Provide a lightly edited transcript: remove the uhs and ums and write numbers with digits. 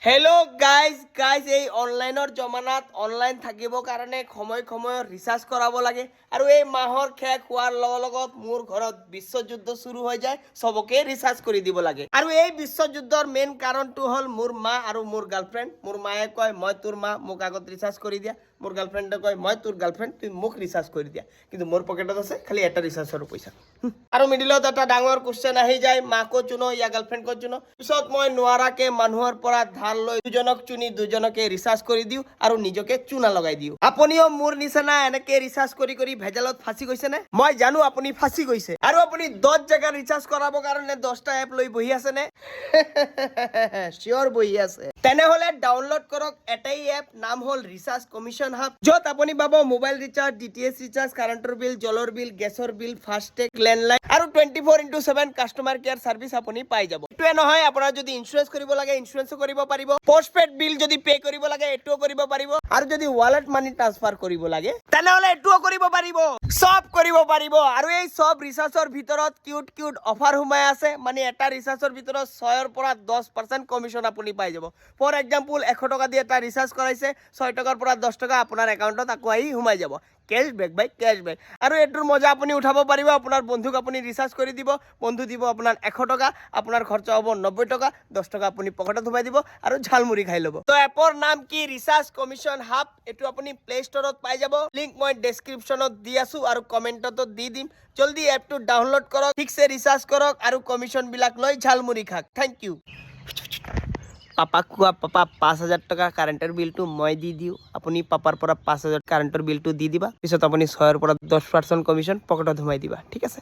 hello' guys এই অনলাইনৰ জমানাত online থাকিবৰ কাৰণে সময় ৰিচাৰ্জ কৰাব লাগে আৰু এই মাহৰ শেষ হোৱাৰ লগত মোৰ ঘৰত বিশ্বযুদ্ধ শুৰু হৈ যায় সবকে ৰিচাৰ্জ কৰি দিব লাগে আৰু এই বিশ্বযুদ্ধৰ মেইন কাৰণটো হ'ল মোৰ মা আৰু মোৰ গাৰ্লফ্ৰেণ্ড মোৰ মায়ে কয় মই তোৰ মা মোক আগত ৰিচাৰ্জ কৰি দিয়া মোৰ গাৰ্লফ্ৰেণ্ডে কয় মই তোৰ গাৰ্লফ্ৰেণ্ড তুই মোক ৰিচাৰ্জ কৰি দিয়া কিন্তু মোৰ পকেটত আছে খালি এটা ৰিচাৰ্জৰ পইচা আৰু মিডিলত এটা ডাঙৰ কোৱেশ্চন আহি যায় মাকো চুনো ইয়া গাৰ্লফ্ৰেণ্ডকো চুনো পিছত মই নোৱাৰাকে মানুহৰ পৰা ধাৰ লৈ দুজনক চুনি দুজনকে ৰিচাৰ্জ কৰি দিও আৰু নিজকে চুনা লগাই দিও আপুনিও মোৰ নিচিনা এনেকে ৰিচাৰ্জ কৰি ভেজালত ফাঁসি গৈছে নে মই জানো আপুনি ফাঁসি গৈছে আৰু আপুনি 10 জায়গা ৰিচাৰ্জ কৰাব কাৰণে 10টা এপ লৈ বহি আছে নে শিওৰ বহি আছে তেনেহলে ডাউনলোড কৰক এটাই এপ নাম হ'ল ৰিচাৰ্জ কমিশন হাব যত আপুনি পাব মোবাইল ৰিচাৰ্জ ডিটিএচ ৰিচাৰ্জ কাৰেণ্টৰ বিল জলৰ বিল গেছৰ বিল ফাস্টেগ লেণ্ডলাইন আৰু 24/7 কাস্টমাৰ কেয়াৰ সাৰ্ভিস আপুনি পাই যাব এটোৱে নহয় আপোনাৰ যদি ইন্স্যুৰেন্স কৰিব লাগে ইন্স্যুৰেন্সও কৰিব পাৰিব পোষ্টপেড বিল যদি পে কৰিব লাগে এটোও কৰিব পাৰিব আৰু যদি ওয়ালেট মানি ট্ৰান্সফাৰ কৰিব লাগে তেনেহলে এটোও কৰিব পাৰিব সব কৰিব পাৰিব আৰু এই সব ৰিচাৰ্জৰ ভিতৰত কিউট অফাৰ হুমাই আছে মানে এটা ৰিচাৰ্জৰ ভিতৰত 6 পৰা 10% কমিশন আপুনি পাই যাব ফৰ এক্সাম্পল 100 টকা দি এটা ৰিচাৰ্জ কৰাইছে 6 টকাৰ পৰা 10 টকা আপোনাৰ একাউণ্টত আকৌ আহি হুমাই যাব কেশবেক বাই কেশবেক আৰু এটোৰ মজা আপুনি উঠাব পাৰিব আপোনাৰ বন্ধুক আপুনি ৰিচাৰ্জ কৰি দিব বন্ধু দিব আপোনাৰ 100 টকা আপোনাৰ খৰচ হ'ব 90 টকা 10 টকা আপুনি পকেটত হুমাই দিব আৰু ঝালমুড়ি খাই ল'ব তো এপৰ নাম কি ৰিচাৰ্জ কমিশন হাব এটো আপুনি প্লে ষ্টৰত পাই যাব লিংক মই ডেসক্ৰিপচনত দি আছো আৰু কমেন্টতো দি দিম জলদি এপটো ডাউনলোড কৰক ঠিকছে ৰিচাৰ্জ কৰক আৰু কমিশন বিলাক লৈ ঝালমুড়ি খাক থ্যাংক ইউ পাপাক কোৱা পাপা 5000 টকা কাৰেণ্টৰ বিলটো মই দি দিও আপুনি পাপাৰ পৰা 5000 কাৰেণ্টৰ বিলটো দি দিবা পিছত আপুনি 6 ৰ পৰা 10% কমিশন পকেটত হুমাই দিবা ঠিক আছে